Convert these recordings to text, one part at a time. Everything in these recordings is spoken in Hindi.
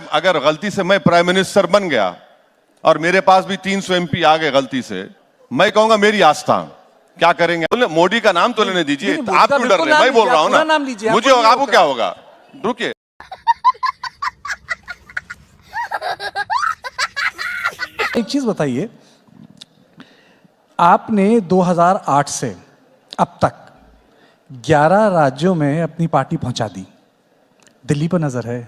अगर गलती से मैं प्राइम मिनिस्टर बन गया और मेरे पास भी 300 एमपी आ गए गलती से, मैं कहूंगा मेरी आस्था, क्या करेंगे? मोदी का नाम तो लेने दीजिए। आप क्यों डर रहे हैं? मैं बोल रहा हूं ना, मुझे आपको क्या होगा? रुकिए। एक चीज बताइए, आपने 2008 से अब तक 11 राज्यों में अपनी पार्टी पहुंचा दी। दिल्ली पर नजर है?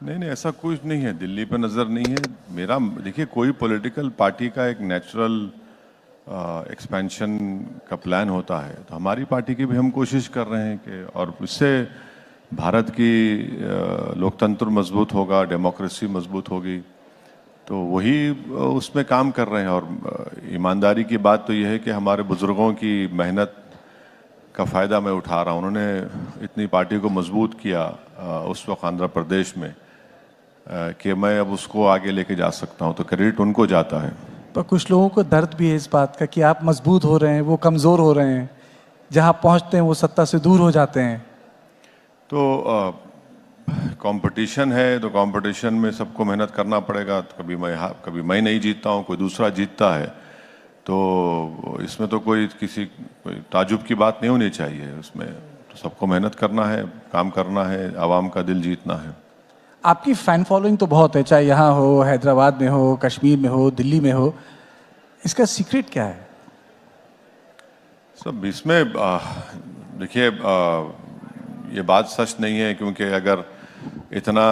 नहीं, ऐसा कुछ नहीं है, दिल्ली पे नज़र नहीं है मेरा। देखिए, कोई पॉलिटिकल पार्टी का एक नेचुरल एक्सपेंशन का प्लान होता है, तो हमारी पार्टी की भी हम कोशिश कर रहे हैं कि, और इससे भारत की लोकतंत्र मजबूत होगा, डेमोक्रेसी मजबूत होगी, तो वही उसमें काम कर रहे हैं। और ईमानदारी की बात तो यह है कि हमारे बुजुर्गों की मेहनत का फ़ायदा मैं उठा रहा हूँ। उन्होंने इतनी पार्टी को मजबूत किया उस वक्त आंध्र प्रदेश में, कि मैं अब उसको आगे लेके जा सकता हूँ, तो क्रेडिट उनको जाता है। पर कुछ लोगों को दर्द भी है इस बात का कि आप मजबूत हो रहे हैं, वो कमज़ोर हो रहे हैं, जहाँ पहुँचते हैं वो सत्ता से दूर हो जाते हैं। तो कंपटीशन है, तो कंपटीशन में सबको मेहनत करना पड़ेगा। तो कभी मैं नहीं जीतता हूँ, कोई दूसरा जीतता है, तो इसमें तो कोई ताजुब की बात नहीं होनी चाहिए। उसमें तो सबको मेहनत करना है, काम करना है, आवाम का दिल जीतना है। आपकी फैन फॉलोइंग तो बहुत है, चाहे यहाँ हो, हैदराबाद में हो, कश्मीर में हो, दिल्ली में हो। इसका सीक्रेट क्या है? सब इसमें देखिए, ये बात सच नहीं है, क्योंकि अगर इतना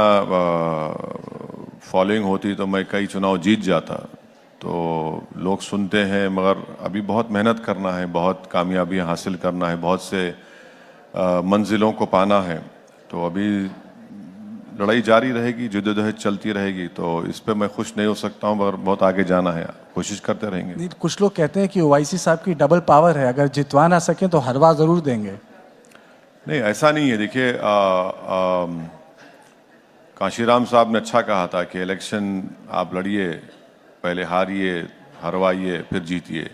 फॉलोइंग होती तो मैं कई चुनाव जीत जाता। तो लोग सुनते हैं, मगर अभी बहुत मेहनत करना है, बहुत कामयाबियां हासिल करना है, बहुत से मंजिलों को पाना है। तो अभी लड़ाई जारी रहेगी, जद्दोजहद चलती रहेगी। तो इस पे मैं खुश नहीं हो सकता हूँ, मगर बहुत आगे जाना है, कोशिश करते रहेंगे। नहीं, कुछ लोग कहते हैं कि ओवैसी साहब की डबल पावर है, अगर जितवा ना सकें तो हरवा जरूर देंगे। नहीं, ऐसा नहीं है। देखिए, काशीराम साहब ने अच्छा कहा था कि इलेक्शन आप लड़िए, पहले हारिए, हरवाइए, फिर जीतिए।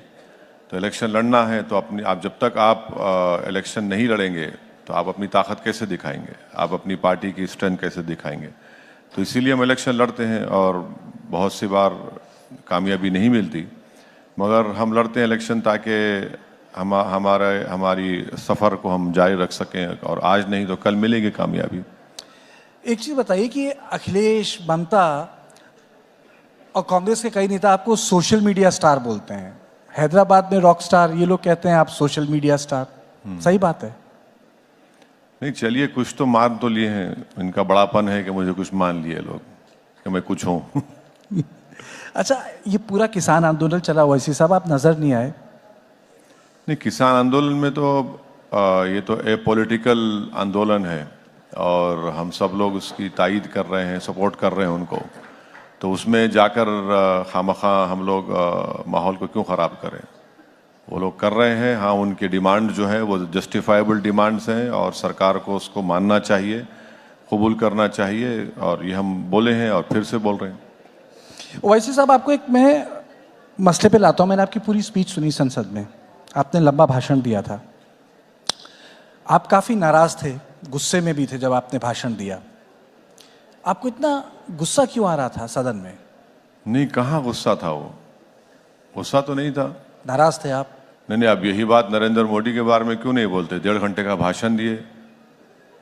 तो इलेक्शन लड़ना है तो आप जब तक आप इलेक्शन नहीं लड़ेंगे तो आप अपनी ताकत कैसे दिखाएंगे, आप अपनी पार्टी की स्ट्रेंथ कैसे दिखाएंगे? तो इसीलिए हम इलेक्शन लड़ते हैं, और बहुत सी बार कामयाबी नहीं मिलती, मगर हम लड़ते हैं इलेक्शन ताकि हमारी सफ़र को हम जारी रख सकें, और आज नहीं तो कल मिलेगी कामयाबी। एक चीज बताइए कि अखिलेश, ममता और कांग्रेस के कई नेता आपको सोशल मीडिया स्टार बोलते हैं। हैदराबाद में रॉक स्टार, ये लोग कहते हैं आप सोशल मीडिया स्टार। सही बात है? नहीं, चलिए, कुछ तो मान तो लिए हैं। इनका बड़ापन है कि मुझे कुछ मान लिए लोग कि मैं कुछ हूँ। अच्छा, ये पूरा किसान आंदोलन चला, ओवैसी साहब आप नजर नहीं आए। नहीं, किसान आंदोलन में तो ये तो पॉलिटिकल आंदोलन है, और हम सब लोग उसकी तायीद कर रहे हैं, सपोर्ट कर रहे हैं उनको। तो उसमें जाकर खामखा हम लोग माहौल को क्यों ख़राब करें? वो लोग कर रहे हैं। हाँ, उनकी डिमांड जो है वो जस्टिफाइबल डिमांड्स हैं, और सरकार को उसको मानना चाहिए, कबूल करना चाहिए, और ये हम बोले हैं और फिर से बोल रहे हैं। ओवैसी साहब, आपको एक मैं मसले पे लाता हूँ। मैंने आपकी पूरी स्पीच सुनी संसद में, आपने लंबा भाषण दिया था। आप काफ़ी नाराज़ थे, गुस्से में भी थे जब आपने भाषण दिया। आपको इतना गुस्सा क्यों आ रहा था सदन में? नहीं, कहाँ गुस्सा था? वो गुस्सा तो नहीं था। नाराज़ थे आप? नहीं, आप यही बात नरेंद्र मोदी के बारे में क्यों नहीं बोलते? 1.5 घंटे का भाषण दिए।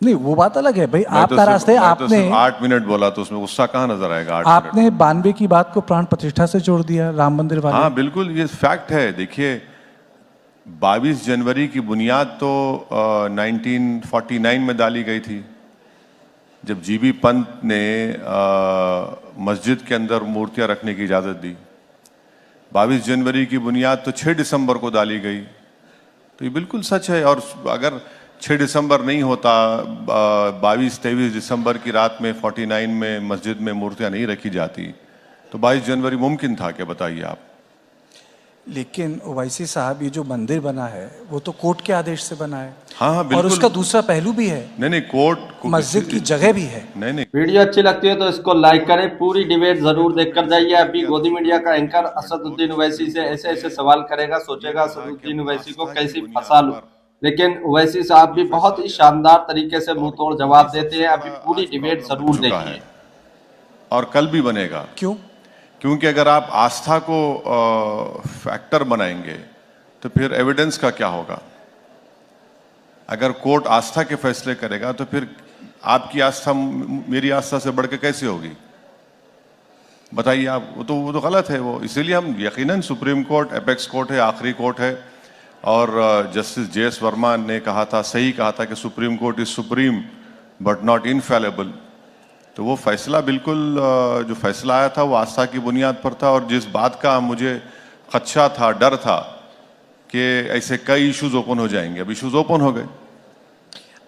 नहीं, वो बात अलग है भाई। आप नाराज थे, आपने 8 मिनट बोला, तो उसमें गुस्सा कहाँ नजर आएगा? 8 आपने 92 की बात को प्राण प्रतिष्ठा से जोड़ दिया, राम मंदिर वाले। हाँ, बिल्कुल, ये फैक्ट है। देखिए, 22 जनवरी की बुनियाद तो 1949 में डाली गई थी, जब जीबी पंत ने मस्जिद के अंदर मूर्तियां रखने की इजाज़त दी। 22 जनवरी की बुनियाद तो 6 दिसंबर को डाली गई। तो ये बिल्कुल सच है। और अगर 6 दिसंबर नहीं होता, 22-23 दिसंबर की रात में 49 में मस्जिद में मूर्तियां नहीं रखी जाती, तो 22 जनवरी मुमकिन था क्या? बताइए आप। लेकिन ओवैसी साहब, ये जो मंदिर बना है वो तो कोर्ट के आदेश से बना है। हाँ, बिल्कुल। और उसका दूसरा पहलू भी है। नहीं, कोर्ट मस्जिद की जगह भी है। नहीं। वीडियो अच्छी लगती है तो इसको लाइक करें, पूरी डिबेट जरूर देखकर जाइए। अभी गोदी मीडिया का एंकर असदुद्दीन ओवैसी से ऐसे ऐसे सवाल करेगा, सोचेगा असदुद्दीन ओवैसी को कैसे फंसा लूं, लेकिन ओवैसी साहब भी बहुत ही शानदार तरीके से मुंह तोड़ जवाब देते हैं। अभी पूरी डिबेट जरूर देखिए। और कल भी बनेगा। क्यों? क्योंकि अगर आप आस्था को फैक्टर बनाएंगे तो फिर एविडेंस का क्या होगा? अगर कोर्ट आस्था के फैसले करेगा तो फिर आपकी आस्था मेरी आस्था से बढ़ के कैसे होगी? बताइए आप। वो तो गलत है वो। इसीलिए हम यकीनन सुप्रीम कोर्ट एपेक्स कोर्ट है, आखिरी कोर्ट है, और जस्टिस जे.एस. वर्मा ने कहा था, सही कहा था कि supreme court is supreme but not infallible. तो वो फैसला बिल्कुल जो फैसला आया था वो आस्था की बुनियाद पर था। और जिस बात का मुझे खदशा था, डर था कि ऐसे कई इश्यूज ओपन हो जाएंगे, अब इश्यूज ओपन हो गए।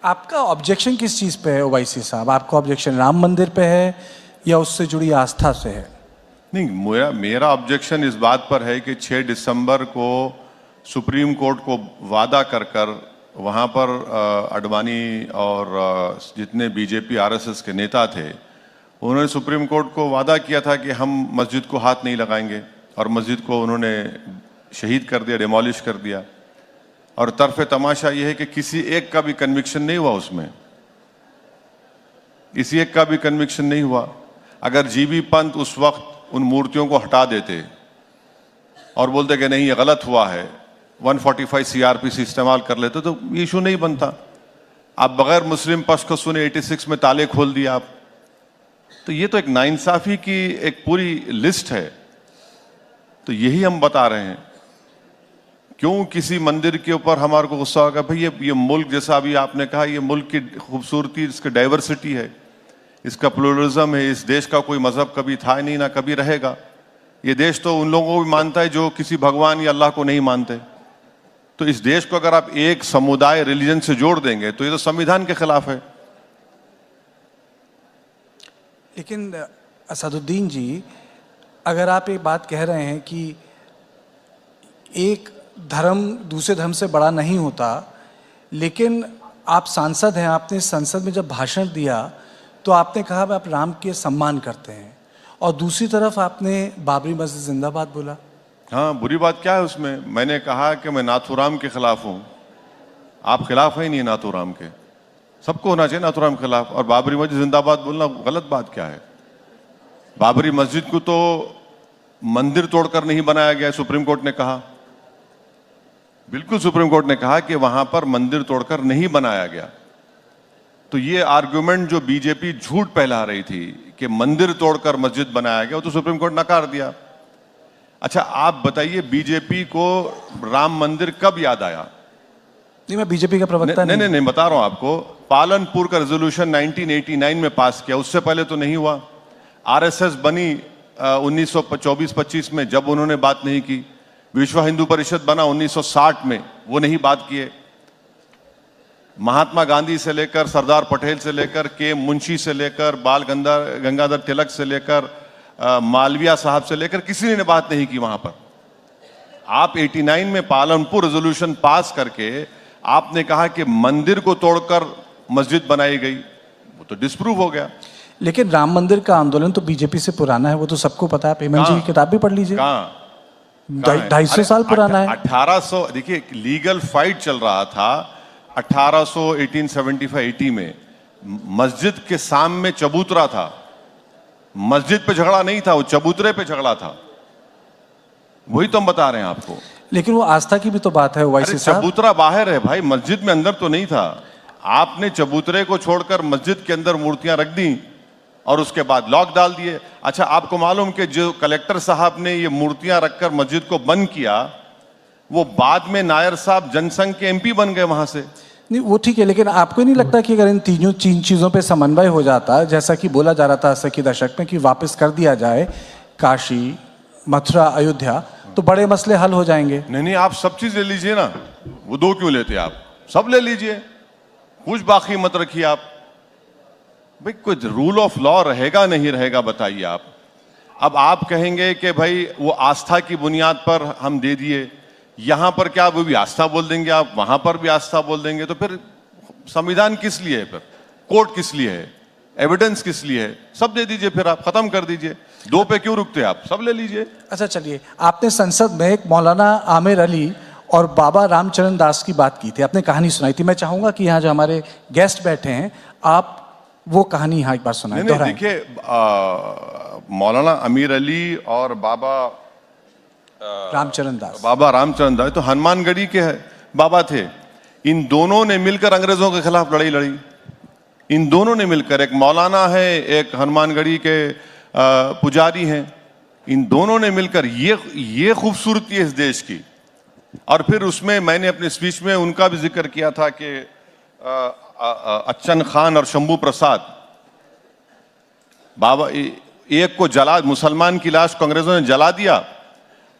आपका ऑब्जेक्शन किस चीज़ पे है ओवैसी साहब? आपका ऑब्जेक्शन राम मंदिर पे है या उससे जुड़ी आस्था से है? नहीं, मेरा ऑब्जेक्शन इस बात पर है कि 6 दिसंबर को सुप्रीम कोर्ट को वादा कर कर वहाँ पर अडवाणी और जितने बीजेपी आरएसएस के नेता थे, उन्होंने सुप्रीम कोर्ट को वादा किया था कि हम मस्जिद को हाथ नहीं लगाएंगे, और मस्जिद को उन्होंने शहीद कर दिया, डिमोलिश कर दिया। और तरफे तमाशा ये है कि किसी एक का भी कन्विक्शन नहीं हुआ उसमें, किसी एक का भी कन्विक्शन नहीं हुआ। अगर जीबी पंत उस वक्त उन मूर्तियों को हटा देते और बोलते कि नहीं ये गलत हुआ है, 145 सीआरपीसी इस्तेमाल कर लेते तो ये इशू नहीं बनता। आप बगैर मुस्लिम पक्ष को सुने 86 में ताले खोल दिया आप। तो ये तो एक नाइंसाफी की एक पूरी लिस्ट है। तो यही हम बता रहे हैं। क्यों किसी मंदिर के ऊपर हमारे को गुस्सा होगा? भाई ये मुल्क, जैसा अभी आपने कहा, ये मुल्क की खूबसूरती, इसकी डाइवर्सिटी है, इसका प्लुरलिज्म है। इस देश का कोई मजहब कभी था नहीं, ना कभी रहेगा। ये देश तो उन लोगों को भी मानता है जो किसी भगवान या अल्लाह को नहीं मानते। तो इस देश को अगर आप एक समुदाय, रिलीजन से जोड़ देंगे तो ये तो संविधान के खिलाफ है। लेकिन असदुद्दीन जी, अगर आप एक बात कह रहे हैं कि एक धर्म दूसरे धर्म से बड़ा नहीं होता, लेकिन आप सांसद हैं, आपने संसद में जब भाषण दिया तो आपने कहा आप राम के सम्मान करते हैं, और दूसरी तरफ आपने बाबरी मस्जिद जिंदाबाद बोला। हाँ, बुरी बात क्या है उसमें? मैंने कहा कि मैं नाथूराम के खिलाफ हूँ। आप खिलाफ है नहीं नाथूराम के, सबको होना चाहिए नाथूराम के खिलाफ। और बाबरी मस्जिद जिंदाबाद बोलना गलत बात क्या है? बाबरी मस्जिद को तो मंदिर तोड़कर नहीं बनाया गया, सुप्रीम कोर्ट ने कहा। बिल्कुल, सुप्रीम कोर्ट ने कहा कि वहां पर मंदिर तोड़कर नहीं बनाया गया। तो ये आर्गुमेंट जो बीजेपी झूठ फैला रही थी कि मंदिर तोड़कर मस्जिद बनाया गया, वो तो सुप्रीम कोर्ट नकार दिया। अच्छा, आप बताइए बीजेपी को राम मंदिर कब याद आया? नहीं, मैं बीजेपी का प्रवक्ता नहीं, बता रहा हूं आपको। पालनपुर का रेजोल्यूशन 1989 में पास किया, उससे पहले तो नहीं हुआ। आरएसएस बनी 1924-25 में, जब उन्होंने बात नहीं की। विश्व हिंदू परिषद बना 1960 में, वो नहीं बात किए। महात्मा गांधी से लेकर, सरदार पटेल से लेकर, के मुंशी से लेकर, बाल गंगाधर तिलक से लेकर, मालविया साहब से लेकर, किसी ने बात नहीं की वहां पर। आप 89 में पालनपुर रेजोल्यूशन पास करके आपने कहा कि मंदिर को तोड़कर मस्जिद बनाई गई, वो तो डिस्प्रूव हो गया। लेकिन राम मंदिर का आंदोलन तो बीजेपी से पुराना है, वो तो सबको पता है। पेमन जी की किताब भी पढ़ लीजिए। 250 साल पुराना है। 1800, देखिए लीगल फाइट चल रहा था 1875-80 में। मस्जिद के सामने चबूतरा था, मस्जिद पे झगड़ा नहीं था, वो चबूतरे पे झगड़ा था। वही तो हम बता रहे हैं आपको। लेकिन वो आस्था की भी तो बात है ओवैसी साहब। चबूतरा बाहर है भाई, मस्जिद में अंदर तो नहीं था। आपने चबूतरे को छोड़कर मस्जिद के अंदर मूर्तियां रख दी और उसके बाद लॉक डाल दिए। अच्छा, आपको मालूम कि जो कलेक्टर साहब ने ये मूर्तियां रखकर मस्जिद को बंद किया, वो बाद में नायर साहब जनसंघ के एमपी बन गए वहां से। नहीं, वो ठीक है, लेकिन आपको नहीं लगता कि अगर इन तीन चीजों पे समन्वय हो जाता, जैसा कि बोला जा रहा था 80 के दशक में, कि वापस कर दिया जाए काशी, मथुरा, अयोध्या, तो बड़े मसले हल हो जाएंगे? नहीं, आप सब चीज ले लीजिए ना, वो दो क्यों लेते आप? सब ले लीजिए, कुछ बाकी मत रखिए आप। भाई कोई रूल ऑफ लॉ रहेगा नहीं रहेगा, बताइए आप। अब आप कहेंगे कि भाई वो आस्था की बुनियाद पर हम दे दिए, यहां पर क्या वो भी आस्था बोल देंगे आप, वहां पर भी आस्था बोल देंगे, तो फिर संविधान किस लिए है? फिर कोर्ट किस लिए है? एविडेंस किस लिए है? सब दे दीजिए, फिर आप खत्म कर दीजिए। दो पे क्यों रुकते आप? सब ले लीजिए। अच्छा चलिए, आपने संसद में एक मौलाना आमिर अली और बाबा रामचरण दास की बात की थी, आपने कहानी सुनाई थी। मैं चाहूंगा कि यहाँ जो हमारे गेस्ट बैठे हैं, आप वो कहानी यहाँ एक बार सुनाए, नहीं दोहराएं। देखिए मौलाना अमीर अली और बाबा रामचरण दास, बाबा रामचरण दास तो हनुमानगढ़ी के बाबा थे। इन दोनों ने मिलकर अंग्रेजों के खिलाफ लड़ाई लड़ी। इन दोनों ने मिलकर, एक मौलाना है, एक हनुमानगढ़ी के पुजारी हैं, इन दोनों ने मिलकर, ये खूबसूरती है इस देश की। और फिर उसमें मैंने अपने स्पीच में उनका भी जिक्र किया था कि अच्छन खान और शंभू प्रसाद, बाबा एक को जला, मुसलमान की लाश को अंग्रेजों ने जला दिया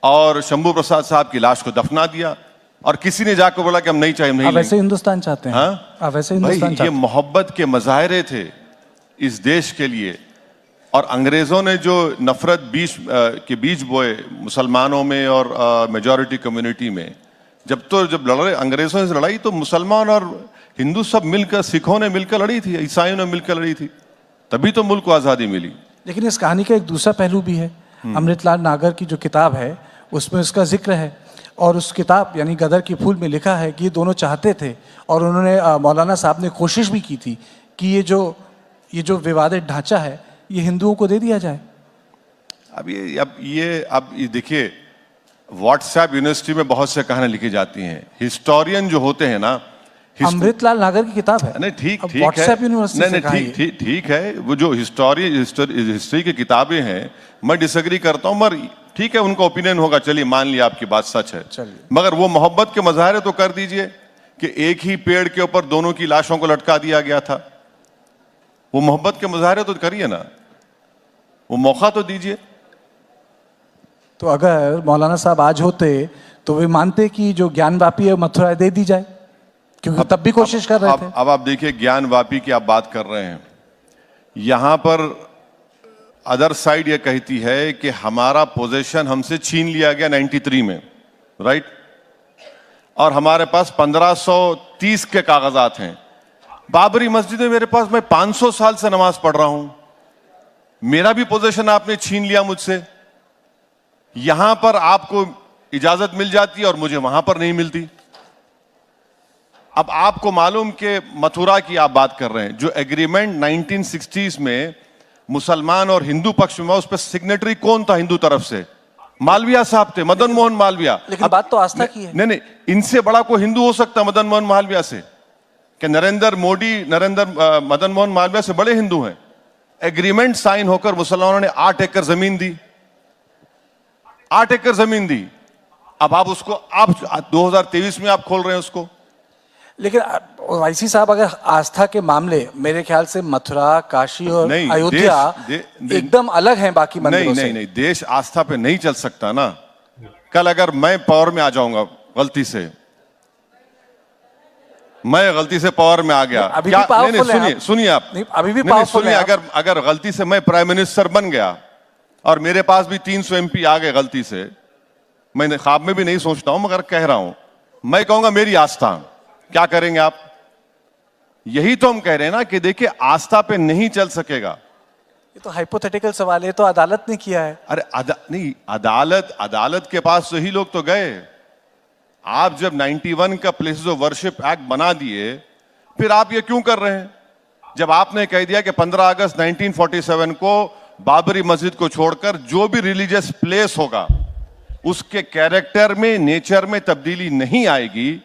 और शंभू प्रसाद साहब की लाश को दफना दिया, और किसी ने जाकर बोला कि हम नहीं चाहिए, नहीं आप वैसे लेंगे। हिंदुस्तान चाहते हैं? हाँ? आप वैसे भाई हिंदुस्तान ये चाहते हैं? मोहब्बत के मजाहरे थे इस देश के लिए, और अंग्रेजों ने जो नफरत के बीज बोए मुसलमानों में और मेजॉरिटी कम्युनिटी में, जब लड़े अंग्रेजों से लड़ाई तो मुसलमान और हिंदू सब मिलकर, सिखों ने मिलकर लड़ी थी, ईसाइयों ने मिलकर लड़ी थी, तभी तो मुल्क को आज़ादी मिली। लेकिन इस कहानी का एक दूसरा पहलू भी है। अमृतलाल नागर की जो किताब है उसमें उसका जिक्र है, और उस किताब यानी गदर के फूल में लिखा है कि ये दोनों चाहते थे, और उन्होंने मौलाना साहब ने कोशिश भी की थी कि ये जो विवादित ढांचा है ये हिंदुओं को दे दिया जाए। अब ये देखिए, व्हाट्सएप यूनिवर्सिटी में बहुत से कहानियां लिखी जाती हैं, हिस्टोरियन जो होते हैं ना, अमृतलाल नागर की किताब है। नहीं ठीक अब ठीक व्हाट्सएप है, यूनिवर्सिटी नहीं से कहा नहीं ये। ठीक है, वो जो हिस्ट्री की किताबें हैं, मैं डिसएग्री करता हूं, मगर ठीक है, उनका ओपिनियन होगा, चलिए मान लिया आपकी बात सच है, चलिए। मगर वो मोहब्बत के मजाहरे तो कर दीजिए कि एक ही पेड़ के ऊपर दोनों की लाशों को लटका दिया गया था। वो मोहब्बत के मुजाहरे तो करिए ना, वो मौका तो दीजिए। तो अगर मौलाना साहब आज होते तो वे मानते कि जो ज्ञानवापी है मथुरा दे दी जाए, क्योंकि तब भी कोशिश कर रहे थे। अब आप देखिए, ज्ञानवापी की आप बात कर रहे हैं, यहां पर अदर साइड ये कहती है कि हमारा पोजीशन हमसे छीन लिया गया 93 में, राइट, और हमारे पास 1530 के कागजात हैं। बाबरी मस्जिद में मेरे पास, मैं 500 साल से नमाज पढ़ रहा हूं, मेरा भी पोजीशन आपने छीन लिया मुझसे। यहां पर आपको इजाजत मिल जाती है और मुझे वहां पर नहीं मिलती। अब आपको मालूम कि मथुरा की आप बात कर रहे हैं, जो एग्रीमेंट 1960s में मुसलमान और हिंदू पक्ष में, उस पर सिग्नेटरी कौन था हिंदू तरफ से? मालविया साहब थे, मदन मोहन मालविया। लेकिन बात तो आस्था की है। नहीं, इनसे बड़ा कोई हिंदू हो सकता मदन मोहन मालविया से? कि मदन मोहन मालविया से बड़े हिंदू हैं? एग्रीमेंट साइन होकर मुसलमानों ने 8 एकड़ जमीन दी, 8 एकड़ जमीन दी। अब आप उसको, आप 2023 में आप खोल रहे हैं उसको। लेकिन वाईसी साहब, अगर आस्था के मामले, मेरे ख्याल से मथुरा, काशी और अयोध्या एकदम अलग हैं बाकी मंदिरों से। नहीं, देश आस्था पे नहीं चल सकता ना। कल अगर मैं पावर में आ जाऊंगा गलती से, मैं गलती से पावर में आ गया, अभी क्या? भी पावरफुल नहीं, सुनिए आप, अभी भी पावरफुल है। अगर गलती से मैं प्राइम मिनिस्टर बन गया और मेरे पास भी 300 MP आ गए गलती से, मैं ख्वाब में भी नहीं सोचता हूं, मगर कह रहा हूं, मैं कहूंगा मेरी आस्था, क्या करेंगे आप? यही तो हम कह रहे हैं ना कि देखिए, आस्था पे नहीं चल सकेगा। ये तो हाइपोथेटिकल सवाल है, तो अदालत ने किया है। अरे नहीं, अदालत के पास वही लोग तो गए। आप जब 91 का प्लेसेस ऑफ वर्शिप एक्ट बना दिए, फिर आप ये क्यों कर रहे हैं? जब आपने कह दिया कि 15 अगस्त 1947 को बाबरी मस्जिद को छोड़कर जो भी रिलीजियस प्लेस होगा उसके कैरेक्टर में, नेचर में तब्दीली नहीं आएगी,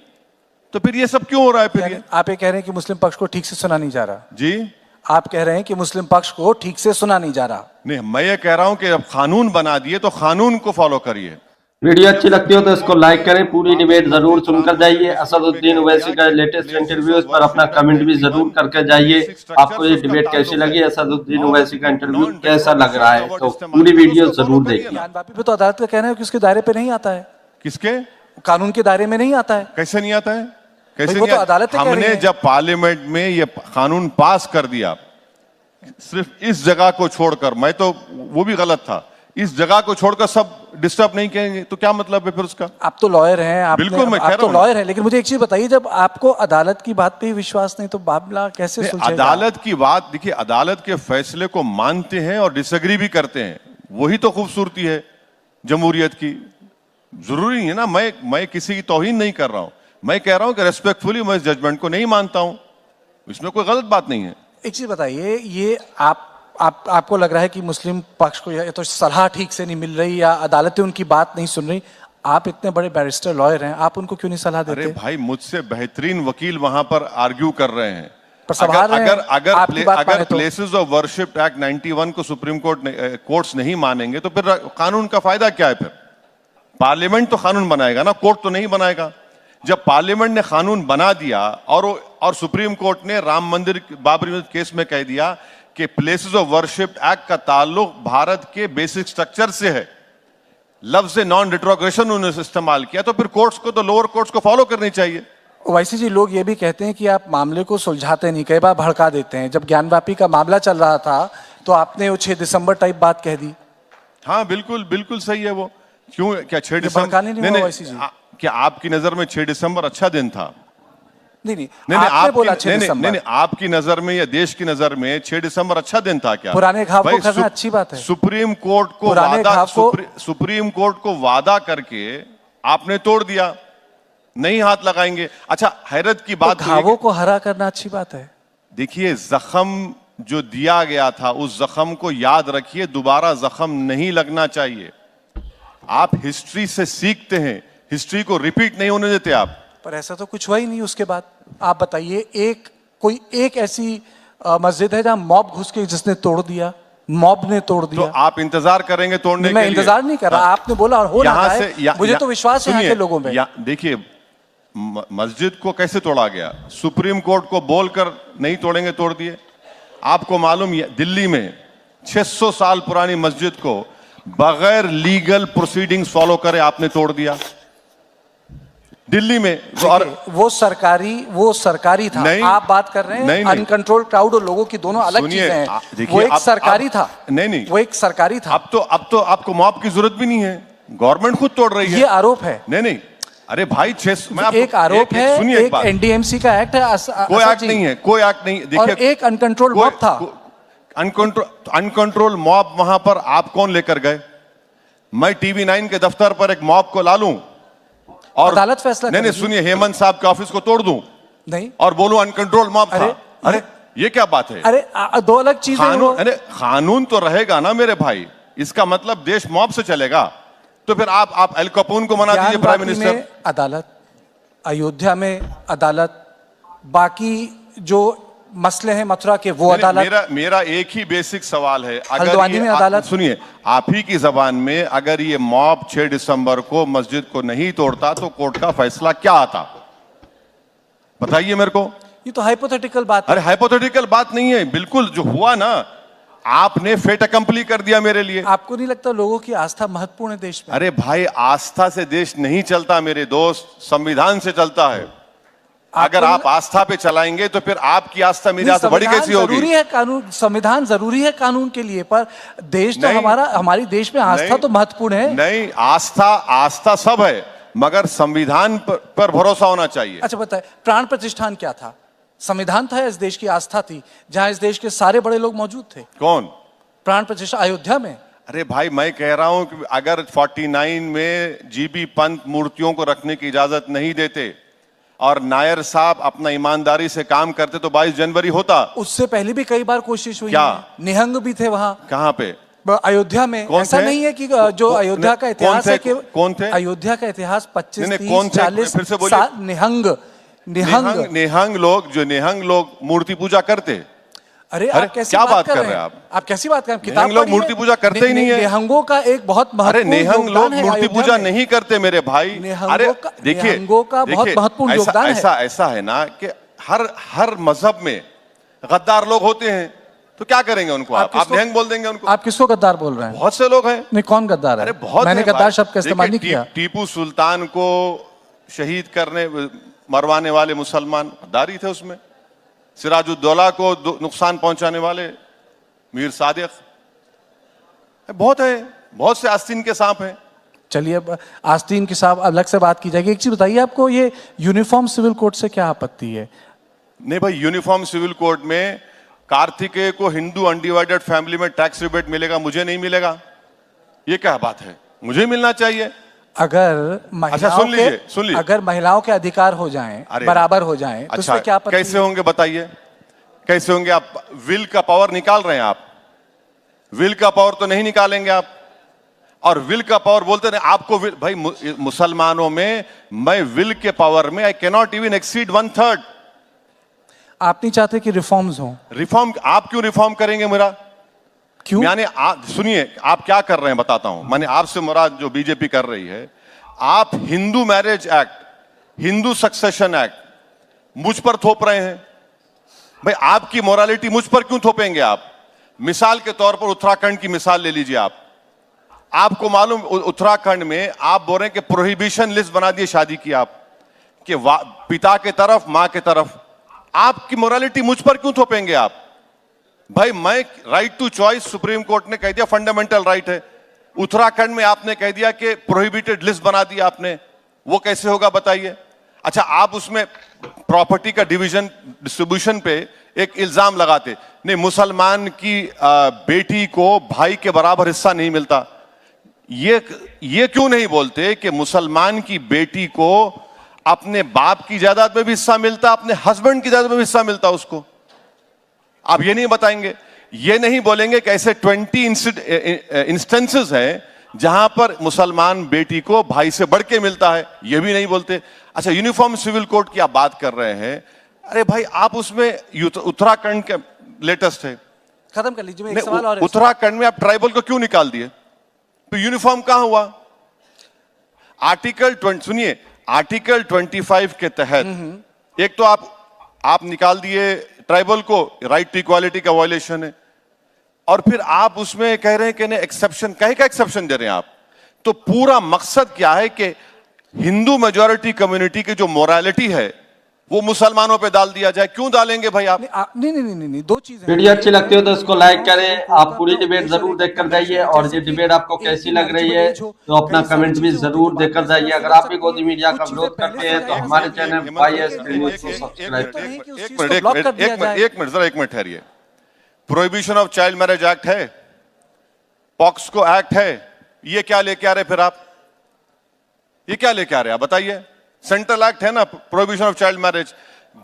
तो फिर ये सब क्यों हो रहा है? फिर आप ये कह रहे हैं कि मुस्लिम पक्ष को ठीक से सुना नहीं जा रहा? जी, आप कह रहे हैं कि मुस्लिम पक्ष को ठीक से सुना नहीं जा रहा? नहीं, मैं ये कह रहा हूं कि अब कानून बना दिए तो कानून को फॉलो करिए। वीडियो अच्छी लगती हो तो इसको लाइक करें, पूरी डिबेट जरूर सुनकर जाइए। असदुद्दीन ओवैसी का लेटेस्ट इंटरव्यूज पर अपना कमेंट भी जरूर करके जाइए। आपको ये डिबेट कैसी लगी, असदुद्दीन ओवैसी का इंटरव्यू कैसा लग रहा है, तो पूरी वीडियो जरूर देखिए। ज्ञानवापी पे तो अदालत का कहना है कि उसके दायरे पे नहीं आता है। किसके? कानून के दायरे में नहीं आता है। कैसे नहीं आता है? कैसे वो नहीं तो अदालत कह रही हमने है। जब पार्लियामेंट में ये कानून पास कर दिया, सिर्फ इस जगह को छोड़कर, मैं तो वो भी गलत था, इस जगह को छोड़कर सब डिस्टर्ब नहीं करेंगे, तो क्या मतलब है फिर उसका? आप तो लॉयर हैं, बिल्कुल मैं कह रहा आप तो हूं। लॉयर हैं, लेकिन मुझे एक चीज बताइए, जब आपको अदालत की बात पे ही विश्वास नहीं तो मामला कैसे सुलझेगा? अदालत की बात देखिए, अदालत के फैसले को मानते हैं और डिसएग्री भी करते हैं, वही तो खूबसूरती है जमहूरियत की। जरूरी नहीं है ना, मैं किसी की तौहीन नहीं कर रहा हूं, मैं कह रहा हूं कि रेस्पेक्टफुली मैं इस जजमेंट को नहीं मानता हूं, इसमें कोई गलत बात नहीं है। एक चीज बताइए, ये आपको लग रहा है कि मुस्लिम पक्ष को या तो सलाह ठीक से नहीं मिल रही या अदालतें उनकी बात नहीं सुन रही, आप इतने बड़े बैरिस्टर लॉयर हैं, आप उनको क्यों नहीं सलाह देते? अरे भाई, मुझसे बेहतरीन वकील वहां पर आर्ग्यू कर रहे हैं। पर सवाल अगर प्लेसेस ऑफ वर्शिप एक्ट 91 को सुप्रीम कोर्ट्स नहीं मानेंगे तो फिर कानून का फायदा क्या है? फिर पार्लियामेंट तो कानून बनाएगा ना, कोर्ट तो नहीं बनाएगा। जब पार्लियामेंट ने कानून बना दिया और सुप्रीम कोर्ट ने राम मंदिर बाबरी मस्जिद केस में कह दिया कि प्लेसेस ऑफ वर्शिप एक्ट का ताल्लुक भारत के बेसिक स्ट्रक्चर से है, लफ्ज नॉन रिट्रोग्रेशन उन्होंने इस्तेमाल किया, तो फिर कोर्ट्स को, तो लोअर कोर्ट्स को फॉलो करनी चाहिए। ओवैसी जी, लोग ये भी कहते हैं कि आप मामले को सुलझाते नहीं, कई बार भड़का देते हैं। जब ज्ञानवापी का मामला चल रहा था तो आपने वो 6 दिसंबर टाइप बात कह दी। हाँ बिल्कुल बिल्कुल सही है वो। क्यों, क्या 6 दिसंबर नहीं, क्या आपकी नजर में 6 दिसंबर अच्छा दिन था? नहीं, आपने बोला 6 दिसंबर। नहीं, आपकी नजर में या देश की नजर में 6 दिसंबर अच्छा दिन था क्या? पुराने घाव को करना अच्छी बात है। सुप्रीम कोर्ट को वादा करके आपने तोड़ दिया, नहीं हाथ लगाएंगे। अच्छा, हैरत की बात, तो घावों को हरा करना अच्छी बात है। देखिए, जख्म जो दिया गया था उस जख्म को याद रखिए, दोबारा जख्म नहीं लगना चाहिए। आप हिस्ट्री से सीखते हैं, हिस्ट्री को रिपीट नहीं होने देते आप। पर ऐसा तो कुछ हुआ ही नहीं उसके बाद। आप बताइए, कोई एक ऐसी मस्जिद है जहां मॉब घुस के जिसने तोड़ दिया? मॉब ने तोड़ दिया। तो आप इंतजार करेंगे तोड़ने के लिए? मैं इंतजार नहीं कर रहा, आपने बोला और हो रहा है। मुझे तो विश्वास है यहाँ के लोगों में। देखिए, मस्जिद को कैसे तोड़ा गया? सुप्रीम कोर्ट को बोलकर नहीं तोड़ेंगे, तोड़ दिए। आपको मालूम, दिल्ली में 600 साल पुरानी मस्जिद को बगैर लीगल प्रोसीडिंग्स फॉलो करे आपने तोड़ दिया दिल्ली में। और वो सरकारी था। आप बात कर रहे हैं अनकंट्रोल्ड क्राउड और लोगों की, दोनों अलग चीजें हैं। वो एक सरकारी था। नहीं, वो एक सरकारी था। अब तो आपको मॉब की जरूरत भी नहीं है, गवर्नमेंट खुद तोड़ रही है। ये आरोप है। नहीं, अरे भाई, एक आरोप है, एक एनडीएमसी का एक्ट है। कोई एक्ट नहीं है, कोई एक्ट नहीं। देखिए, और एक अनकंट्रोल्ड मॉब था। अनकंट्रोल मॉब वहां पर आप कौन लेकर गए? मैं टीवी 9 के दफ्तर पर एक मॉब को ला लूं और अदालत फैसला नहीं, सुनिए, हेमंत साहब के ऑफिस को तोड़ दूं नहीं और बोलूं अनकंट्रोल मॉब था? अरे ये क्या बात है? अरे दो अलग चीजें। अरे कानून तो रहेगा ना मेरे भाई, इसका मतलब देश मॉब से चलेगा? तो फिर आप एल कैपोन को मना दीजिए प्राइम मिनिस्टर। अदालत, अयोध्या में अदालत, बाकी जो मसले हैं मथुरा के वो अदालत। मेरा एक ही बेसिक सवाल है, हल्द्वानी में अदालत। सुनिए, आप ही की जबान में, अगर ये मॉब 6 दिसंबर को मस्जिद को नहीं तोड़ता तो कोर्ट का फैसला क्या आता? बताइए मेरे को। ये तो हाइपोथेटिकल बात है। अरे हाइपोथेटिकल बात नहीं है, बिल्कुल जो हुआ ना, आपने फेट अकम्पली कर दिया मेरे लिए। आपको नहीं लगता लोगों की आस्था महत्वपूर्ण है देश में? अरे भाई, आस्था से देश नहीं चलता मेरे दोस्त, संविधान से चलता है। अगर आप आस्था पे चलाएंगे तो फिर आपकी आस्था मेरी आस्था बड़ी कैसी होगी? जरूरी है कानून, संविधान जरूरी है कानून के लिए, पर देश तो हमारी देश में आस्था तो महत्वपूर्ण है। नहीं, आस्था सब है, मगर संविधान पर भरोसा होना चाहिए। अच्छा बताए, प्राण प्रतिष्ठान क्या था? संविधान था, इस देश की आस्था थी, जहां इस देश के सारे बड़े लोग मौजूद थे। कौन? प्राण प्रतिष्ठान अयोध्या में। अरे भाई, मैं कह रहा हूं कि अगर 49 में जीबी पंत मूर्तियों को रखने की इजाजत नहीं देते और नायर साहब अपना ईमानदारी से काम करते तो 22 जनवरी होता। उससे पहले भी कई बार कोशिश हुई। क्या? निहंग भी थे वहां। कहाँ पे? अयोध्या में। ऐसा नहीं है कि जो अयोध्या का इतिहास है कि कौन थे? अयोध्या का इतिहास 25, 30, 40 फिर से बोलिए। निहंग लोग मूर्ति पूजा करते। अरे आप कैसी क्या बात कर रहे हैं? आप कैसी बात कर रहे हैं? किताब लोग मूर्ति पूजा करते ही नहीं है। निहंगों का एक बहुत महत्वपूर्ण निहंग लोग मूर्ति पूजा नहीं करते मेरे भाई। अरे देखिए, निहंगों का बहुत महत्वपूर्ण योगदान है। ऐसा है ना कि हर मजहब में गद्दार लोग होते हैं, तो क्या करेंगे उनको? आप निहंग बोल देंगे उनको? आप किसको गद्दार बोल रहे हैं? बहुत से लोग हैं। नहीं, कौन गद्दार है? अरे बहुत। मैंने गद्दार शब्द का इस्तेमाल नहीं किया। टीपू सुल्तान को शहीद करने मरवाने वाले मुसलमान गद्दारी थे उसमें। सिराजुद्दौला को नुकसान पहुंचाने वाले मीर सादिक, बहुत है, बहुत से आस्तीन के सांप हैं। चलिए, आस्तीन के सांप अलग से बात की जाएगी। एक चीज बताइए, आपको ये यूनिफॉर्म सिविल कोड से क्या आपत्ति है? नहीं भाई, यूनिफॉर्म सिविल कोड में कार्तिकेय को हिंदू अनडिवाइडेड फैमिली में टैक्स रिबेट मिलेगा, मुझे नहीं मिलेगा, ये क्या बात है? मुझे मिलना चाहिए। अगर सुन लीजिए, अगर महिलाओं के अधिकार हो जाएं, बराबर हो जाएं, तो उसमें क्या आपत्ति? कैसे होंगे बताइए? कैसे होंगे आप? विल का पावर निकाल रहे हैं आप, विल का पावर तो नहीं निकालेंगे आप। और विल का पावर बोलते हैं आपको विल, भाई मुसलमानों में मैं विल के पावर में I can not even exceed 1/3। आप नहीं चाहते कि रिफॉर्म्स हो? रिफॉर्म आप क्यों रिफॉर्म करेंगे मेरा? क्यों? यानी सुनिए आप क्या कर रहे हैं बताता हूं। मैंने आपसे मुराद जो बीजेपी कर रही है, आप Hindu marriage act, Hindu succession act मुझ पर थोप रहे हैं। भाई आपकी मोरालिटी मुझ पर क्यों थोपेंगे आप? मिसाल के तौर पर उत्तराखंड की मिसाल ले लीजिए आप। आपको मालूम उत्तराखंड में आप बोल रहे हैं कि प्रोहिबिशन लिस्ट बना दिए शादी की आप, कि पिता के तरफ मां के तरफ। आपकी मोरालिटी मुझ पर क्यों थोपेंगे आप? भाई मैं right to choice Supreme Court ने कह दिया फंडामेंटल राइट है। उत्तराखंड में आपने कह दिया कि प्रोहिबिटेड लिस्ट बना दिया आपने, वो कैसे होगा बताइए? अच्छा आप उसमें प्रॉपर्टी का डिवीजन डिस्ट्रीब्यूशन पे एक इल्जाम लगाते, नहीं मुसलमान की बेटी को भाई के बराबर हिस्सा नहीं मिलता। ये क्यों नहीं बोलते कि मुसलमान की बेटी को अपने बाप की जायदाद में भी हिस्सा मिलता, अपने हस्बैंड की जायदाद में भी हिस्सा मिलता उसको? आप ये नहीं बताएंगे, ये नहीं बोलेंगे कि ऐसे 20 इंस्टेंसेस हैं जहां पर मुसलमान बेटी को भाई से बढ़ के मिलता है, ये भी नहीं बोलते। अच्छा यूनिफॉर्म सिविल कोड की आप बात कर रहे हैं, अरे भाई आप उसमें उत्तराखंड के लेटेस्ट है, खत्म कर लीजिए। एक सवाल और है। उत्तराखंड में आप ट्राइबल को क्यों निकाल दिए? तो यूनिफॉर्म कहां हुआ? सुनिए आर्टिकल 25 के तहत एक तो आप निकाल दिए ट्राइबल को, राइट टू इक्वालिटी का वायलेशन है, और फिर आप उसमें कह रहे हैं कि नहीं एक्सेप्शन, कहे का एक्सेप्शन दे रहे हैं आप? तो पूरा मकसद क्या है कि हिंदू मेजॉरिटी कम्युनिटी की जो मोरालिटी है वो मुसलमानों पे डाल दिया जाए? क्यों डालेंगे भाई आप? नहीं, दो चीजें। वीडियो अच्छी लगती हो तो इसको लाइक करें। आप पूरी डिबेट जरूर देखकर जाइए, और ये डिबेट आपको कैसी लग रही है तो अपना कमेंट भी जरूर देकर जाइए। अगर आप भी गोदी मीडिया का विरोध करते हैं तो हमारे चैनल YSP न्यूज को सब्सक्राइब करें। एक मिनट ठहरिए। Prohibition of child marriage act है, पॉक्सको एक्ट है, ये क्या लेके आ रहे फिर आप? ये क्या लेके आ रहे हैं आप बताइए? सेंट्रल एक्ट है ना prohibition of child marriage.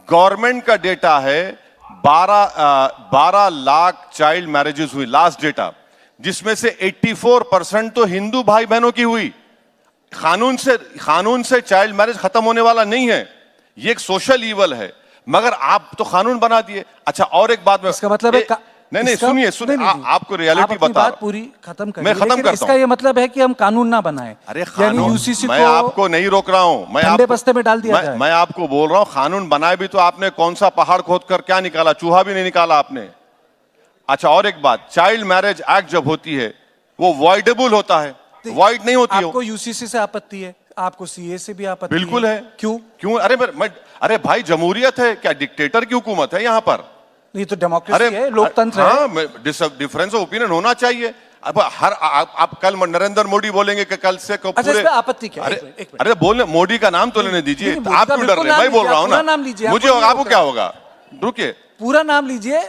Government का डेटा है 12 लाख चाइल्ड मैरिजेस हुई लास्ट डेटा, जिसमें से 84% तो हिंदू भाई बहनों की हुई। कानून से चाइल्ड मैरिज खत्म होने वाला नहीं है, ये एक सोशल ईवल है, मगर आप तो कानून बना दिए। अच्छा और एक बात में, इसका मतलब है नहीं सुनिए आपको रियलिटी बता, बात पूरी खत्म करिए। मैं खत्म करता हूं। इसका ये मतलब है कि हम कानून ना बनाएं। अरे कानून यूसीसी मैं आपको नहीं रोक रहा हूं, मैं आपको बोल रहा हूं कानून बनाए भी तो आपने कौन सा पहाड़ खोद कर क्या निकाला? चूहा भी नहीं निकाला आपने। अच्छा और एक बात, चाइल्ड मैरिज एक्ट जब होती है वो वॉइडेबल होता है, वॉइड नहीं होती। आपको यूसीसी से आपत्ति है, आपको सीए से भी आपत्ति बिल्कुल है। क्यों? अरे भाई जमहूरियत है क्या? डिक्टेटर की हुकूमत है यहाँ पर? ये तो डेमोक्रेसी है, लोकतंत्र है। हाँ, डिफरेंस ऑफ ओपिनियन होना चाहिए। अब आप कल नरेंद्र मोदी बोलेंगे कि कल से अच्छा, पूरे आपत्ति क्या? अरे बोलने मोदी का नाम तो लेने दीजिए। आप क्यों डर रहे हैं? मैं बोल रहा हूँ ना, नाम लीजिए, मुझे आपको क्या होगा? रुकिए, पूरा नाम लीजिए।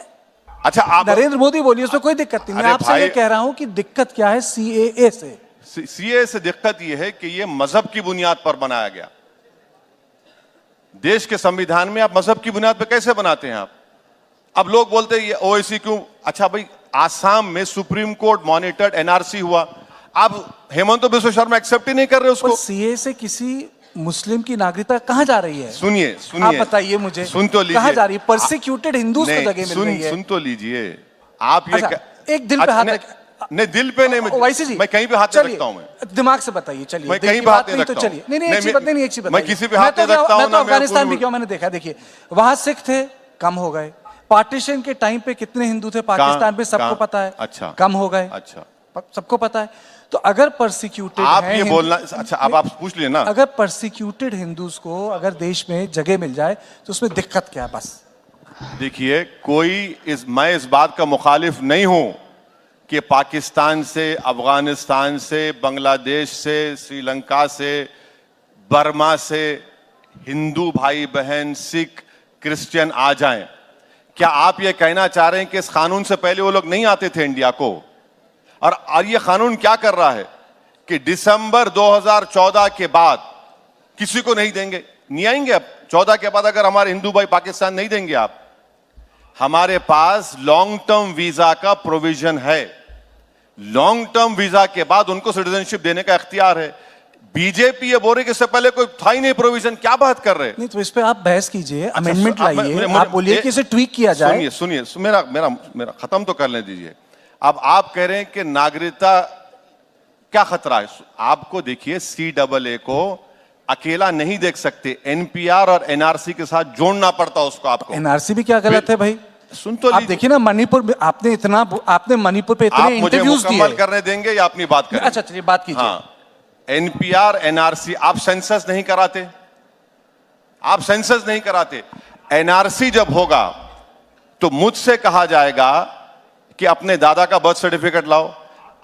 अच्छा आप नरेंद्र मोदी बोलिए, उसमें कोई दिक्कत नहीं। मैं आपसे ये कह रहा हूँ कि दिक्कत क्या है सीएए से? सीए से दिक्कत यह है कि यह मजहब की बुनियाद पर बनाया गया। देश के संविधान में आप मजहब की बुनियाद पर कैसे बनाते हैं आप? अब लोग बोलते हैं ये ओवैसी क्यों? अच्छा भाई आसाम में सुप्रीम कोर्ट मॉनिटर्ड एनआरसी हुआ, आप हेमंत बिश्व शर्मा एक्सेप्ट ही नहीं कर रहे उसको। सीए से किसी मुस्लिम की नागरिकता कहां जा रही है? सुनिए आप बताइए मुझे, सुन तो लीजिए, कहां जा रही है? परसिक्यूटेड हिंदूज को जगह मिल रही है। सुन तो लीजिए आप। ये एक दिल पे हाथ नहीं, दिल पे नहीं, वैसे जी मैं कहीं पे हाथ नहीं रखता हूं। मैं दिमाग से बताइए। चलिए मैं कहीं पे हाथ नहीं रखता हूं। चलिए नहीं अच्छी बात नहीं, अच्छी बात मैं किसी पे हाथ नहीं रखता हूं। मैं तो अफगानिस्तान भी क्यों, मैंने देखा, देखिए वहां सिख थे, कम हो गए। पार्टीशन के टाइम पे कितने हिंदू थे पाकिस्तान में, सबको पता है। अच्छा, कम हो गए। अच्छा, सबको पता है। तो अगर परसिक्यूटेड आप ये बोलना, अच्छा अब आप पूछ लिए ना, अगर परसिक्यूटेड हिंदूज को अगर देश में जगह मिल जाए तो उसमें दिक्कत क्या है? बस देखिए मैं इस बात का मुखालिफ नहीं हूं कि पाकिस्तान से, अफगानिस्तान से, बांग्लादेश से, श्रीलंका से, बर्मा से हिंदू भाई बहन सिख क्रिश्चियन आ जाएं। क्या आप ये कहना चाह रहे हैं कि इस कानून से पहले वो लोग नहीं आते थे इंडिया को? और ये कानून क्या कर रहा है कि दिसंबर 2014 के बाद किसी को नहीं देंगे, नहीं आएंगे। अब 14 के बाद अगर हमारे हिंदू भाई पाकिस्तान नहीं देंगे आप, हमारे पास लॉन्ग टर्म वीजा का प्रोविजन है। लॉन्ग टर्म वीजा के बाद उनको सिटीजनशिप देने का इख्तियार है। बीजेपी ये बोल रही कि इससे पहले कोई था ही नहीं प्रोविजन, क्या बात कर रहे हैं? नहीं तो इस पे आप बहस कीजिए, अमेंडमेंट अब मैं- लाइए, मुझे- आप बोलिए कि इसे ट्वीक किया जाए। सुनिए सुनिए मेरा मेरा मेरा खत्म तो करने दीजिए। अब आप कह रहे हैं कि नागरिकता क्या खतरा है? आपको देखिए, CAA को अकेला नहीं देख सकते, NPR और NRC के साथ जोड़ना पड़ता उसको आपको। एनआरसी भी क्या गलत है भाई? सुन तो आप लीजिए। देखिए ना, मणिपुर में आपने मणिपुर पे आप इतने मुझे इंटरव्यूज दिए। मुकम्मल करने देंगे या अपनी बात करें? अच्छा चलिए बात कीजिए। हाँ, NPR NRC, आप सेंसस नहीं कराते, आप सेंसस नहीं कराते। NRC जब होगा तो मुझसे कहा जाएगा कि अपने दादा का बर्थ सर्टिफिकेट लाओ।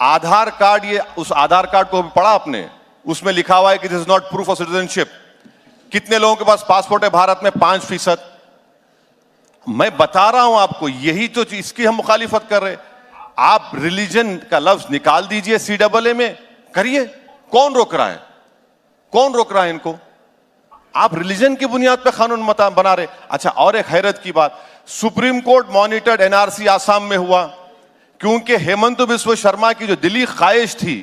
आधार कार्ड, ये उस आधार कार्ड को भी पढ़ा आपने? उसमें लिखा हुआ है कि this is not proof of citizenship. कितने लोगों के पास पासपोर्ट है भारत में? 5%। मैं बता रहा हूं आपको, यही तो इसकी हम मुखालिफत कर रहे। आप रिलीजन का लफ्ज निकाल दीजिए CAA में, करिए। कौन रोक रहा है? कौन रोक रहा है इनको? आप रिलीजन की बुनियाद पर कानून बना रहे। अच्छा, और एक हैरत की बात, supreme court monitored NRC Assam में हुआ क्योंकि हेमंत बिस्व शर्मा की जो दिली ख्वाहिश थी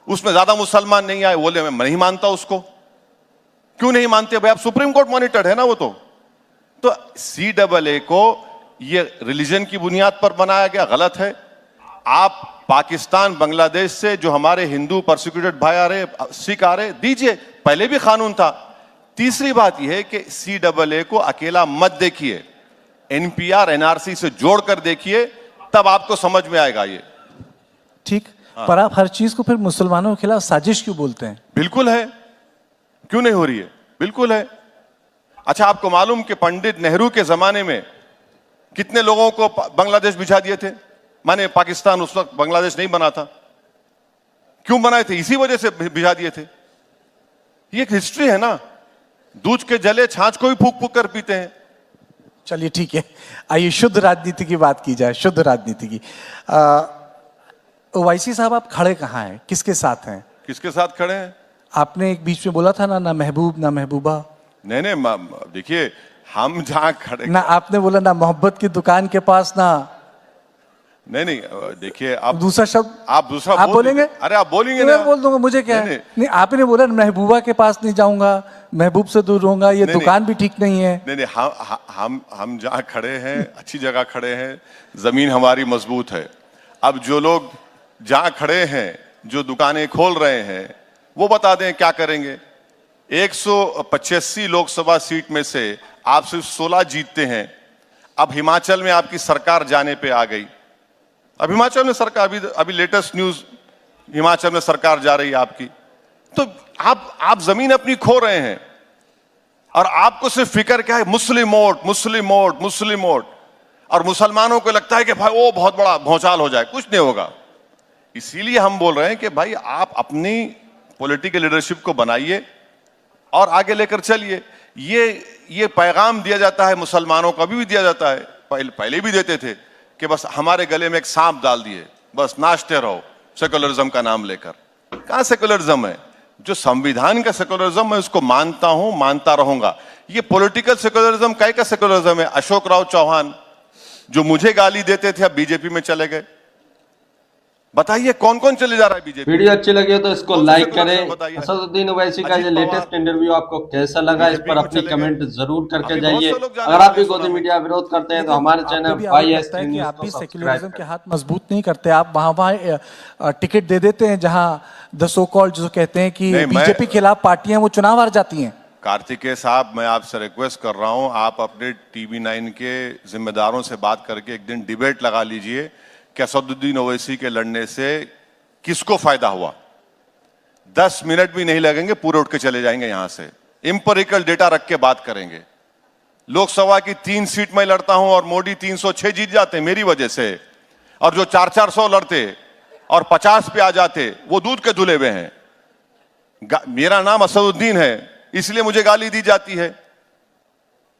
उसमें ज्यादा मुसलमान नहीं आए। बोले मैं नहीं मानता उसको। क्यों नहीं मानते भाई? आप सुप्रीम कोर्ट मॉनिटर्ड है ना वो। तो CAA को ये रिलीजन की बुनियाद पर बनाया गया, गलत है। आप पाकिस्तान बांग्लादेश से जो हमारे हिंदू परसिक्यूटेड भाई आ रहे, सिख आ रहे, दीजिए, पहले भी कानून था। तीसरी बात यह है कि CAA को अकेला मत देखिए, NPR NRC से जोड़कर देखिए, तब आपको समझ में आएगा ये। ठीक, पर आप हर चीज को फिर मुसलमानों के खिलाफ साजिश क्यों बोलते हैं? बिल्कुल है, क्यों नहीं हो रही है? बिल्कुल है। अच्छा, आपको मालूम कि पंडित नेहरू के जमाने में कितने लोगों को बांग्लादेश भिजा दिए थे? माने पाकिस्तान उस वक्त बांग्लादेश नहीं बना था। क्यों बनाए थे? इसी वजह से भिजा दिए थे। ये एक हिस्ट्री है ना। दूध के जले छाछ को भी फूक फूक कर पीते हैं। चलिए ठीक है, आइए शुद्ध राजनीति की बात की जाए, शुद्ध राजनीति की। ओवैसी साहब, आप खड़े कहाँ हैं, किसके साथ हैं? किसके साथ खड़े हैं? आपने एक बीच में बोला था ना महबूब ना महबूबा। नहीं, देखिए, हम जहां खड़े, ना आपने बोला ना मोहब्बत की दुकान के पास, ना नहीं, देखिए, आप दूसरा शब्द आप दूसरा आप बोलेंगे? अरे आप बोलेंगे मैं ना। बोल दूंगा, मुझे क्या है? नहीं, नहीं, आपने बोला महबूबा के पास नहीं जाऊंगा, महबूब से दूर रहूंगा, ये दुकान भी ठीक नहीं है। नहीं, हम जहां खड़े हैं अच्छी जगह खड़े हैं, जमीन हमारी मजबूत है। अब जो लोग जहां खड़े हैं, जो दुकानें खोल रहे हैं, वो बता दें क्या करेंगे। 185 लोकसभा सीट में से आप सिर्फ 16 जीतते हैं। अब हिमाचल में आपकी सरकार जाने पे आ गई। अब हिमाचल में सरकार, अभी लेटेस्ट न्यूज, हिमाचल में सरकार जा रही है आपकी। तो आप जमीन अपनी खो रहे हैं और आपको सिर्फ फिक्र क्या है? मुस्लिम वोट, मुस्लिम वोट, मुस्लिम वोट। और मुसलमानों को लगता है कि भाई वो बहुत बड़ा भौचाल हो जाए। कुछ नहीं होगा। इसीलिए हम बोल रहे हैं कि भाई आप अपनी पॉलिटिकल लीडरशिप को बनाइए और आगे लेकर चलिए। ये पैगाम दिया जाता है मुसलमानों को, अभी भी दिया जाता है, पहले भी देते थे कि बस हमारे गले में एक सांप डाल दिए, बस नाचते रहो सेकुलरिज्म का नाम लेकर। कहां सेकुलरिज्म है? जो संविधान का सेकुलरिज्म मैं उसको मानता हूं, मानता रहूंगा। ये पॉलिटिकल सेकुलरिज्म काय का सेकुलरिज्म है? अशोक राव चौहान जो मुझे गाली देते थे अब बीजेपी में चले गए। बताइए कौन कौन चले जा रहा है बीजेपी? वीडियो अच्छी लगी हो तो इसको कौन सा लाइक सेकुलर करें। बताइए। असदुद्दीन ओवैसी का अजीत ये पवार लेटेस्ट इंटरव्यू आपको कैसा लगा, इस बीजेपी पर में अपनी चले कमेंट गए। जरूर करके अभी बहुत जाइए। से लोग जा अगर रहे आप भी हैं, गोदी सुना। मीडिया विरोध करते हैं तो हमारे चैनल आपको भी वाई आरोप एस लगता है कि आप भी न्यूज को सेक्युलरिज्म सब्सक्राइब के करें। हाथ मजबूत नहीं करते, आप वहां टिकट दे देते हैं जहां द सो कॉल्ड जो कहते हैं कि नहीं, मैं- बीजेपी खिलाफ पार्टियां वो चुनाव हार जाती हैं। कार्तिकेय साहब, मैं आपसे रिक्वेस्ट कर रहा हूं, आप अपने TV9 के जिम्मेदारों से बात करके एक दिन डिबेट लगा लीजिए कि असदुद्दीन ओवैसी के लड़ने से किसको फायदा हुआ। 10 मिनट भी नहीं लगेंगे, पूरे उठ के चले जाएंगे यहां से। इंपेरिकल डेटा रख के बात करेंगे। लोकसभा की 3 सीट में लड़ता हूं और मोदी 306 जीत जाते मेरी वजह से, और जो 400 लड़ते और 50 पे आ जाते वो दूध के धुले हुए हैं। मेरा नाम असदुद्दीन है इसलिए मुझे गाली दी जाती है।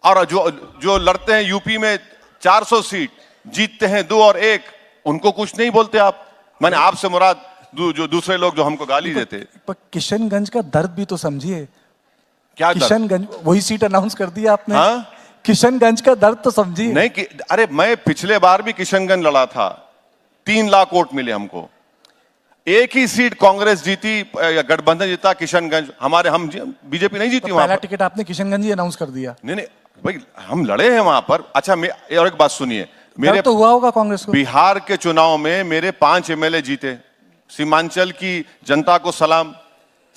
और जो लड़ते हैं यूपी में 400 सीट, जीतते हैं 2 और 1, उनको कुछ नहीं बोलते आप। मैंने आपसे मुराद जो दूसरे लोग जो हमको गाली देते। पर किशनगंज का दर्द भी तो समझिए। क्या दर्द? किशनगंज वही सीट अनाउंस कर दी आपने। हाँ? किशनगंज का दर्द तो समझिए। नहीं कि अरे मैं पिछले बार भी किशनगंज लड़ा था, 3 लाख वोट मिले हमको, एक ही सीट कांग्रेस जीती या गठबंधन जीता किशनगंज, हम बीजेपी नहीं जीती तो वहां पहला पर। टिकट आपने किशनगंज ही अनाउंस कर दिया। नहीं नहीं भाई हम लड़े हैं वहां पर। अच्छा और एक बात सुनिए, मेरे तो हुआ होगा कांग्रेस को। बिहार के चुनाव में मेरे 5 एमएलए जीते, सीमांचल की जनता को सलाम,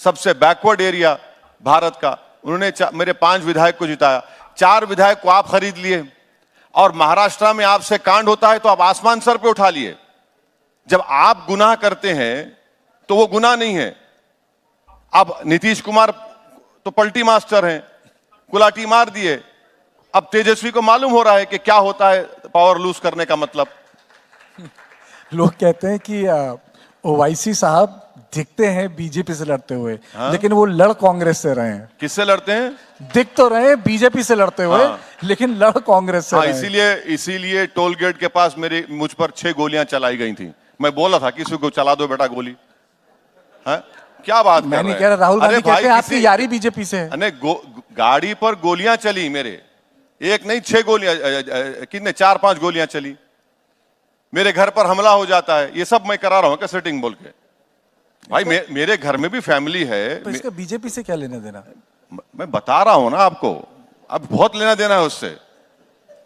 सबसे बैकवर्ड एरिया भारत का, उन्होंने मेरे 5 विधायक को जिताया, 4 विधायक को आप खरीद लिए, और महाराष्ट्र में आपसे कांड होता है तो आप आसमान सर पे उठा लिए। जब आप गुनाह करते हैं तो वो गुनाह नहीं है। अब नीतीश कुमार तो पलटी मास्टर हैं, कुलाटी मार दिए, अब तेजस्वी को मालूम हो रहा है कि क्या होता है पावर लूज करने का मतलब। लोग कहते हैं कि ओवैसी साहब दिखते हैं बीजेपी से लड़ते हुए, लेकिन वो लड़ कांग्रेस से रहे हैं। किससे लड़ते हैं? दिख तो रहे हैं बीजेपी से लड़ते हुए, लेकिन लड़ कांग्रेस से रहे हैं। इसीलिए टोल गेट के पास मुझ पर 6 गोलियां चलाई गई थी। मैं बोला था किसी को चला दो बेटा गोली। है क्या बात कर रहे हैं? मैं नहीं कह रहा, राहुल गांधी कहते हैं आपकी यारी बीजेपी से है। गाड़ी पर गोलियां चली मेरे, एक नहीं 6 गोलियां, कितने 4-5 गोलियां चली। मेरे घर पर हमला हो जाता है, ये सब मैं करा रहा हूं क्या सेटिंग बोल के? भाई मेरे घर में भी फैमिली है। तो इसका बीजेपी से क्या लेना देना? मैं बता रहा हूं ना आपको, अब बहुत लेना देना है उससे,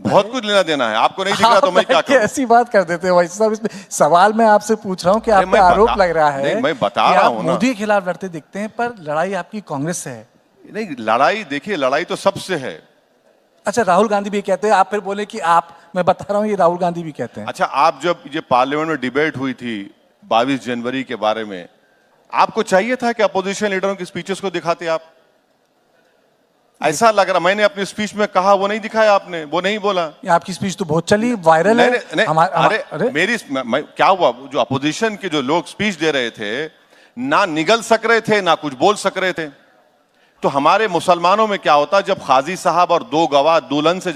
बहुत कुछ लेना देना है। आपको नहीं दिख रहा तो मैं क्या करूं? ऐसी बात कर देते हैं भाई साहब। इसमें सवाल मैं आपसे पूछ रहा हूं कि आप पे आरोप लग रहा है, नहीं मैं बता रहा हूं ना, मोदी के खिलाफ लड़ते दिखते हैं, पर लड़ाई आपकी कांग्रेस से है। नहीं लड़ाई देखिए, लड़ाई तो सबसे है। अच्छा, राहुल गांधी भी कहते हैं, आप फिर बोले कि आप, मैं बता रहा हूं ये राहुल गांधी भी कहते हैं। अच्छा, आप जब ये पार्लियामेंट में डिबेट हुई थी 22 जनवरी के बारे में, आपको चाहिए था कि अपोजिशन लीडरों की स्पीचेस को दिखाते आप? ऐसा लग रहा, मैंने अपनी स्पीच में कहा वो नहीं दिखाया आपने, वो नहीं बोला। आपकी स्पीच तो बहुत चली, वायरल है। अरे मेरी क्या हुआ, जो अपोजिशन के जो लोग स्पीच दे रहे थे ना निगल सक रहे थे ना कुछ बोल सक रहे थे। तो हमारे मुसलमानों में क्या होता, जब काजी साहब और 2 गवाह दुल्हन से